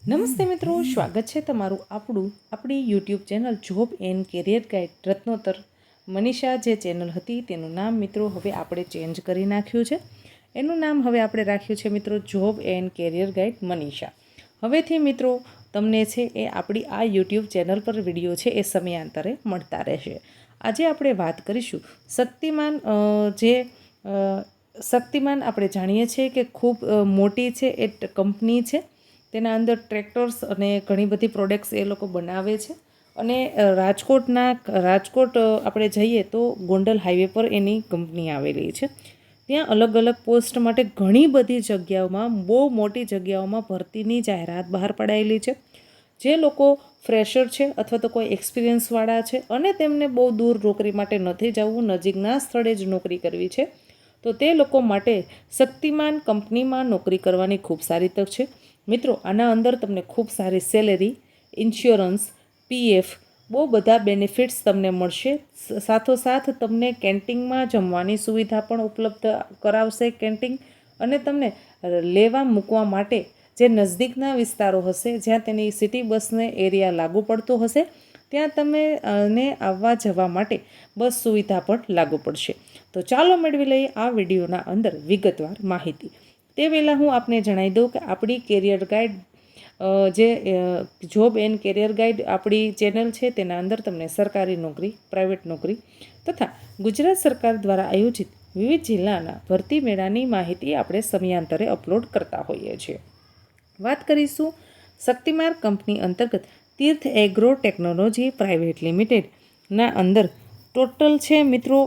નમસ્તે મિત્રો, સ્વાગત છે તમારું આપણી YouTube channel job and career guide રત્નોત્તર. મનીષા જે ચેનલ હતી તેનું નામ મિત્રો હવે આપણે ચેન્જ કરી નાખ્યું છે. એનું નામ હવે આપણે રાખ્યું છે મિત્રો job and career guide Manisha. હવેથી મિત્રો તમને છે એ આપણી આ યુટ્યુબ ચેનલ પર વિડીયો છે એ સમયાંતરે મળતા રહેશે. આજે આપણે વાત કરીશું શક્તિમાન આપણે જાણીએ છીએ કે ખૂબ મોટી છે એ કંપની છે. તેના અંદર ટ્રેક્ટર્સ અને ઘણી બધી પ્રોડક્ટ્સ એ લોકો બનાવે છે. અને રાજકોટ આપણે જઈએ તો ગોંડલ હાઈવે પર એની કંપની આવેલી છે. ત્યાં અલગ અલગ પોસ્ટ માટે ઘણી બધી જગ્યાઓમાં, બહુ મોટી જગ્યાઓમાં ભરતીની જાહેરાત બહાર પડાયેલી છે. જે લોકો ફ્રેશર છે અથવા તો કોઈ એક્સપિરિયન્સવાળા છે અને તેમને બહુ દૂર નોકરી માટે નથી જવું, નજીકના સ્થળે જ નોકરી કરવી છે, તો તે લોકો માટે શક્તિમાન કંપનીમાં નોકરી કરવાની ખૂબ સારી તક છે. મિત્રો, આના અંદર તમને ખૂબ સારી સેલેરી, ઇન્સ્યોરન્સ, પીએફ, બહુ બધા બેનિફિટ્સ તમને મળશે. સાથોસાથ તમને કેન્ટીનમાં જમવાની સુવિધા પણ ઉપલબ્ધ કરાવશે કેન્ટીન. અને તમને લેવા મૂકવા માટે જે નજદીકના વિસ્તારો હશે, જ્યાં તેની સિટી બસને એરિયા લાગુ પડતો હશે, ત્યાં તમે આવવા જવા માટે બસ સુવિધા પણ લાગુ પડશે. તો ચાલો મેળવી લઈએ આ વિડીયોના અંદર વિગતવાર માહિતી. તે પહેલાં હું આપને જણાવી દઉં કે આપણી કેરિયર ગાઈડ જે જોબ એન્ડ કેરિયર ગાઈડ આપણી ચેનલ છે, તેના અંદર તમને સરકારી નોકરી, પ્રાઇવેટ નોકરી તથા ગુજરાત સરકાર દ્વારા આયોજિત વિવિધ જિલ્લાના ભરતી મેળાની માહિતી આપણે સમયાંતરે અપલોડ કરતા હોઈએ છીએ. વાત કરીશું શક્તિમાન કંપની અંતર્ગત તીર્થ એગ્રો ટેકનોલોજી પ્રાઇવેટ લિમિટેડના અંદર ટોટલ છે મિત્રો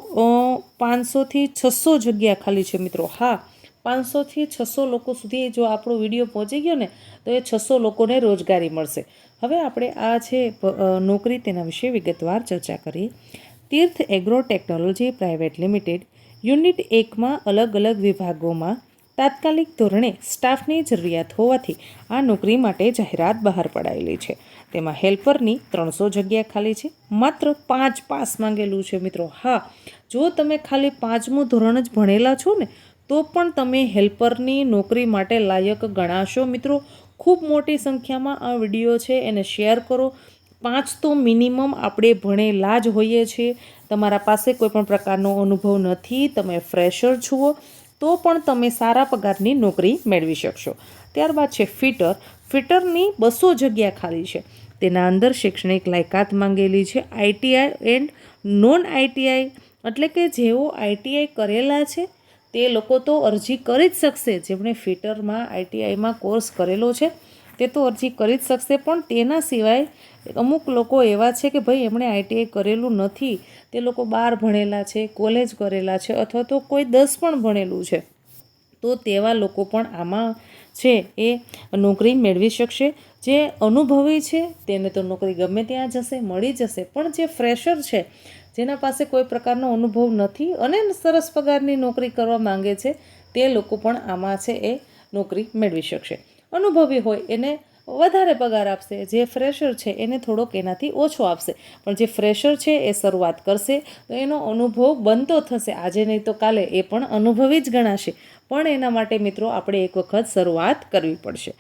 500થી 600 જગ્યા ખાલી છે મિત્રો. હા, 500થી 600 લોકો સુધી જો આપણો વિડીયો પહોંચી ગયો ને તો એ 600 લોકોને રોજગારી મળશે. હવે આપણે આ છે નોકરી, તેના વિશે વિગતવાર ચર્ચા કરીએ. Tirth agro technology private limited unit 1માં અલગ અલગ વિભાગોમાં તાત્કાલિક ધોરણે સ્ટાફની જરૂરિયાત હોવાથી આ નોકરી માટે જાહેરાત બહાર પડાયેલી છે. તેમાં હેલ્પરની 300 જગ્યા ખાલી છે. માત્ર 5 પાસ માંગેલું છે મિત્રો. હા, જો તમે ખાલી 5મું ધોરણ જ ભણેલા છો ને તો પણ તમે હેલ્પરની નોકરી માટે લાયક ગણાશો મિત્રો. ખૂબ મોટી સંખ્યામાં આ વિડીયો છે એને શેર કરો. 5 તો મિનિમમ આપણે ભણેલા જ હોઈએ છીએ. તમારા પાસે કોઈ પણ પ્રકારનો અનુભવ નથી, તમે ફ્રેશર છો, તો પણ તમે સારા પગારની નોકરી મેળવી શકશો. ત્યારબાદ છે ફિટરની 200 જગ્યા ખાલી છે. તેના અંદર શૈક્ષણિક લાયકાત માંગેલી છે. આઈટીઆઈ એન્ડ નોન આઈટીઆઈ, એટલે કે જેઓ આઈટીઆઈ કરેલા છે તે લોકો તો અરજી કરી જ શકશે. જેમણે ફિટરમાં આઈટીઆઈમાં કોર્સ કરેલો છે તે તો અરજી કરી જ શકશે. પણ તેના સિવાય અમુક લોકો એવા છે કે ભાઈ એમણે આઈટીઆઈ કરેલું નથી, તે લોકો 12 ભણેલા છે, કોલેજ કરેલા છે અથવા તો કોઈ 10 પણ ભણેલું છે, તો તેવા લોકો પણ આમાં છે એ નોકરી મેળવી શકશે. જે અનુભવી છે તેને તો નોકરી ગમે ત્યાં જશે, મળી જશે. પણ જે ફ્રેશર છે, જેના પાસે કોઈ પ્રકારનો અનુભવ નથી અને સરસ પગારની નોકરી કરવા માંગે છે, તે લોકો પણ આમાં છે એ નોકરી મેળવી શકશે. અનુભવી હોય એને વધારે પગાર આપશે, જે ફ્રેશર છે એને થોડોક એનાથી ઓછો આપશે. પણ જે ફ્રેશર છે એ શરૂઆત કરશે તો એનો અનુભવ બનતો થશે. આજે નહીં તો કાલે એ પણ અનુભવી જ ગણાશે. પણ એના માટે મિત્રો આપણે એક વખત શરૂઆત કરવી પડશે.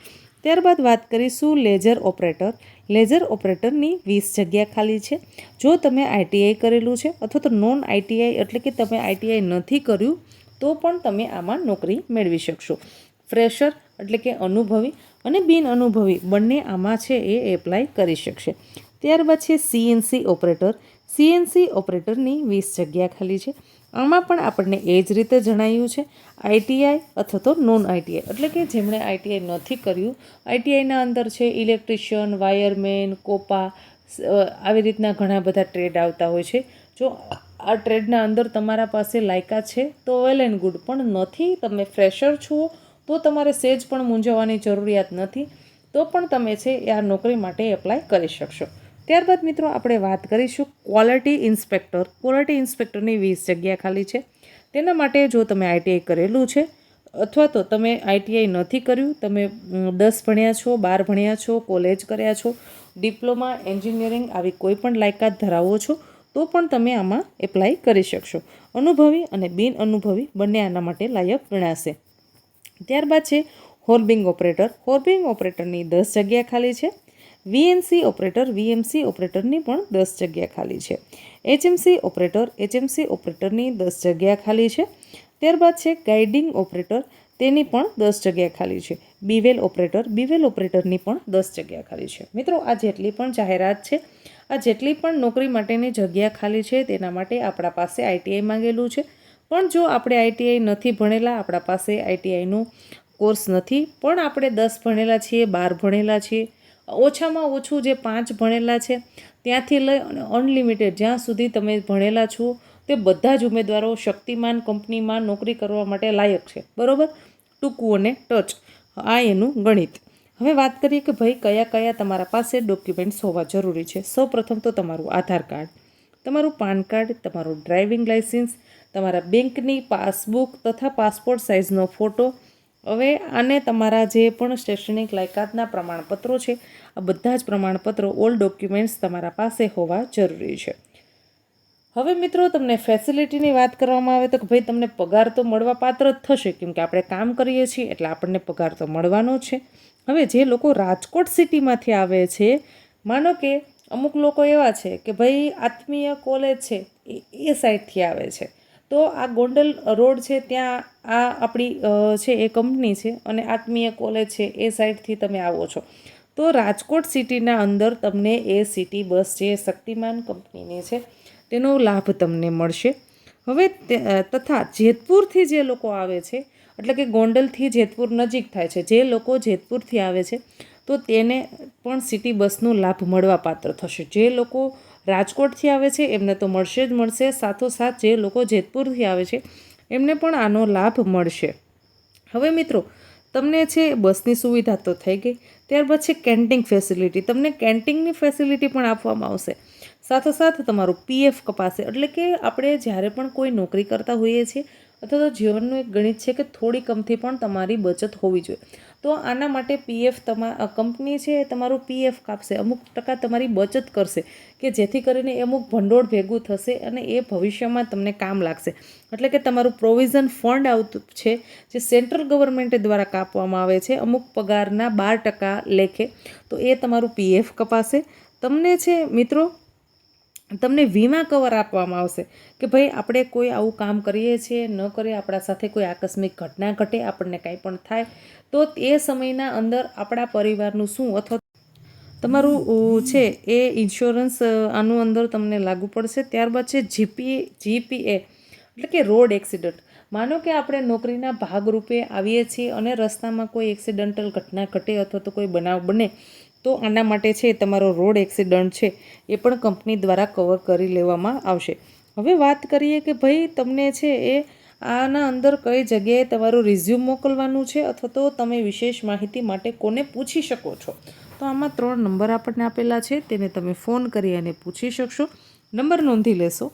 ત્યારબાદ વાત કરીશું લેઝર ઓપરેટર. લેઝર ઓપરેટરની 20 જગ્યા ખાલી છે. જો તમે આઈટીઆઈ કરેલું છે અથવા તો નોન આઈટીઆઈ, એટલે કે તમે આઈટીઆઈ નથી કર્યું, તો પણ તમે આમાં નોકરી મેળવી શકશો. ફ્રેશર એટલે કે અનુભવી અને બિન અનુભવી બંને આમાં છે એ એપ્લાય કરી શકશે. ત્યારબાદ છે સીએનસી ઓપરેટર. સીએનસી ઓપરેટરની 20 જગ્યા ખાલી છે. આમાં પણ આપણને એ જ રીતે જણાવ્યું છે, આઈટીઆઈ અથવા તો નોન આઈટીઆઈ, એટલે કે જેમણે આઈટીઆઈ નથી કર્યું. આઈટીઆઈના અંદર છે ઇલેક્ટ્રિશિયન, વાયરમેન, કોપા, આવી રીતના ઘણા બધા ટ્રેડ આવતા હોય છે. જો આ ટ્રેડના અંદર તમારા પાસે લાયકાત છે તો વેલ એન્ડ ગુડ, પણ નથી, તમે ફ્રેશર છો, તો તમારે સેજ પણ મૂંઝવવાની જરૂરિયાત નથી, તો પણ તમે છે એ આ નોકરી માટે એપ્લાય કરી શકશો. ત્યારબાદ મિત્રો આપણે વાત કરીશું ક્વોલિટી ઇન્સ્પેક્ટર. ક્વોલિટી ઇન્સ્પેક્ટરની 20 જગ્યા ખાલી છે. તેના માટે જો તમે આઈટીઆઈ કરેલું છે અથવા તો તમે આઈટીઆઈ નથી કર્યું, તમે 10 ભણ્યા છો, 12 ભણ્યા છો, કોલેજ કર્યા છો, ડિપ્લોમા, એન્જિનિયરિંગ આવી કોઈ પણ લાયકાત ધરાવો છો, તો પણ તમે આમાં એપ્લાય કરી શકશો. અનુભવી અને બિન અનુભવી બંને આના માટે લાયક ગણાશે. ત્યારબાદ છે હોર્બિંગ ઓપરેટરની 10 જગ્યા ખાલી છે. વીએનસી ઓપરેટરની પણ 10 જગ્યા ખાલી છે. એચએમસી ઓપરેટરની 10 જગ્યા ખાલી છે. ત્યારબાદ છે ગાઇડિંગ ઓપરેટર, તેની પણ 10 જગ્યા ખાલી છે. બીવેલ ઓપરેટરની પણ 10 જગ્યા ખાલી છે. મિત્રો, આ જેટલી પણ જાહેરાત છે, આ જેટલી પણ નોકરી માટેની જગ્યા ખાલી છે, તેના માટે આપણા પાસે આઈટીઆઈ માંગેલું છે. પણ જો આપણે આઈટીઆઈ નથી ભણેલા, આપણા પાસે આઈટીઆઈનું કોર્સ નથી, પણ આપણે 10 ભણેલા છીએ, 12 ભણેલા છીએ, ઓછામાં ઓછું જે 5 ભણેલા છે ત્યાંથી લઈ અને અનલિમિટેડ જ્યાં સુધી તમે ભણેલા છો, તે બધા જ ઉમેદવારો શક્તિમાન કંપનીમાં નોકરી કરવા માટે લાયક છે. બરાબર, ટૂંકું અને ટચ, આ એનું ગણિત. હવે વાત કરીએ કે ભાઈ કયા કયા તમારા પાસે ડોક્યુમેન્ટ્સ હોવા જરૂરી છે. સૌપ્રથમ તો તમારું આધાર કાર્ડ, તમારું પાન કાર્ડ, તમારું ડ્રાઇવિંગ લાઇસન્સ, તમારા બેંકની પાસબુક તથા પાસપોર્ટ સાઇઝનો ફોટો. હવે આને તમારા જે પણ શૈક્ષણિક લાયકાતના પ્રમાણપત્રો છે, આ બધા જ પ્રમાણપત્રો, ઓલ ડોક્યુમેન્ટ્સ તમારા પાસે હોવા જરૂરી છે. હવે મિત્રો, તમને ફેસિલિટીની વાત કરવામાં આવે તો કે ભાઈ તમને પગાર તો મળવા પાત્ર જ થશે, કેમ કે આપણે કામ કરીએ છીએ એટલે આપણને પગાર તો મળવાનો છે. હવે જે લોકો રાજકોટ સિટીમાંથી આવે છે, માનો કે અમુક લોકો એવા છે કે ભાઈ આત્મીય કોલેજ છે એ સાઈડથી આવે છે, તો આ ગોંડલ રોડ છે ત્યાં આ આપણી છે એ કંપની છે, અને આત્મીય કોલેજ છે એ સાઈડથી તમે આવો છો, તો રાજકોટ સિટીના અંદર તમને એ સિટી બસ જે શક્તિમાન કંપનીની છે તેનો લાભ તમને મળશે. હવે તથા જેતપુરથી જે લોકો આવે છે, એટલે કે ગોંડલથી જેતપુર નજીક થાય છે, જે લોકો જેતપુરથી આવે છે તો તેને પણ સિટી બસનો લાભ મળવા પાત્ર થશે. જે લોકો રાજકોટથી આવે છે એમને તો મળશે જ મળશે, સાથોસાથ જે લોકો જેતપુરથી આવે છે એમને પણ આનો લાભ મળશે. હવે મિત્રો, તમને છે બસની સુવિધા તો થઈ ગઈ. ત્યારબાદ છે કેન્ટીન ફેસિલિટી, તમને કેન્ટીનની ફેસિલિટી પણ આપવામાં આવશે. સાથોસાથ તમારું પીએફ કપાશે, એટલે કે આપણે જ્યારે પણ કોઈ નોકરી કરતા હોઈએ છીએ અથવા તો જીવનનું એક ગણિત છે કે થોડી કમથી પણ તમારી બચત હોવી જોઈએ, તો આના માટે પીએફ કંપની છે એ તમારું પીએફ કાપશે, અમુક ટકા તમારી બચત કરશે, કે જેથી કરીને અમુક ભંડોળ ભેગું થશે અને એ ભવિષ્યમાં તમને કામ લાગશે. એટલે કે તમારું પ્રોવિઝન ફંડ આવતું છે, જે સેન્ટ્રલ ગવર્મેન્ટ દ્વારા કાપવામાં આવે છે અમુક પગારના 12% લેખે, તો એ તમારું પીએફ કપાશે. તમને છે મિત્રો, તમને વીમા કવર આપવામાં આવશે કે ભાઈ આપણે કોઈ આવું કામ કરીએ છીએ, ન કરીએ, આપણા સાથે કોઈ આકસ્મિક ઘટના ઘટે, આપણને કાંઈ પણ થાય તો એ સમયના અંદર આપણા પરિવારનું શું, અથવા તમારું છે એ ઇન્સ્યોરન્સ આનું અંદર તમને લાગુ પડશે. ત્યારબાદ છે જીપીએ, એટલે કે રોડ એક્સિડન્ટ. માનો કે આપણે નોકરીના ભાગરૂપે આવીએ છીએ અને રસ્તામાં કોઈ એક્સિડન્ટલ ઘટના ઘટે અથવા તો કોઈ બનાવ બને, તો આના માટે છે તમારો રોડ એક્સિડન્ટ છે એ પણ કંપની દ્વારા કવર કરી લેવામાં આવશે. હવે વાત કરીએ કે ભાઈ તમને છે એ આના અંદર કઈ જગ્યાએ તમારું રિઝ્યુમ મોકલવાનું છે, અથવા તો તમે વિશેષ માહિતી માટે કોને પૂછી શકો છો. તો આમાં 3 નંબર આપણને આપેલા છે, તેને તમે ફોન કરી અને પૂછી શકશો. નંબર નોંધી લેશો: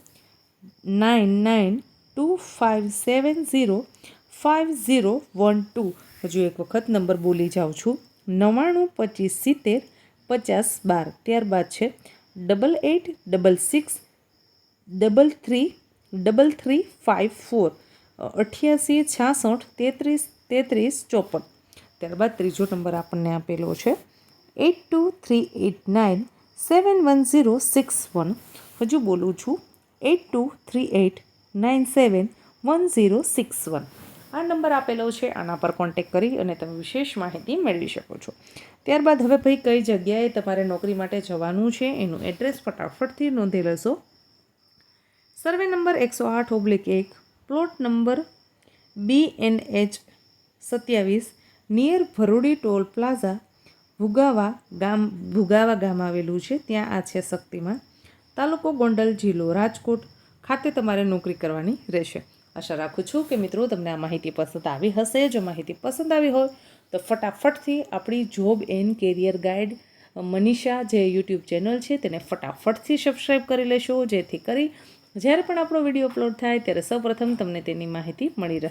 9925705012. હજુ એક વખત નંબર બોલી જાઉં છું: 9925705012. ત્યારબાદ છે 8866333354, 8866333354. ત્યારબાદ ત્રીજો નંબર આપણને આપેલો છે 8238971061. હજુ બોલું છું: 8238971061. આ નંબર આપેલો છે, આના પર કોન્ટેક કરી અને તમે વિશેષ માહિતી મેળવી શકો છો. ત્યારબાદ હવે ભાઈ કઈ જગ્યાએ તમારે નોકરી માટે જવાનું છે એનું એડ્રેસ ફટાફટથી નોંધી લેશો. Survey number 108/1, plot number BNH 27, near Bharudi toll plaza, Bhugava ગામ આવેલું છે. ત્યાં આ છે શક્તિમાન, તાલુકો ગોંડલ, જિલ્લો રાજકોટ ખાતે તમારે નોકરી કરવાની રહેશે. આશા રાખું છું કે મિત્રો તમને આ માહિતી પસંદ આવી હશે. જો માહિતી પસંદ આવી હોય તો ફટાફટથી આપણી job and career guide Manisha જે યુટ્યુબ ચેનલ છે તેને ફટાફટથી સબસ્ક્રાઈબ કરી લેશો, જેથી કરી જ્યારે પણ આપણો વિડીયો અપલોડ થાય ત્યારે સૌપ્રથમ તમને તેની માહિતી મળી રહે.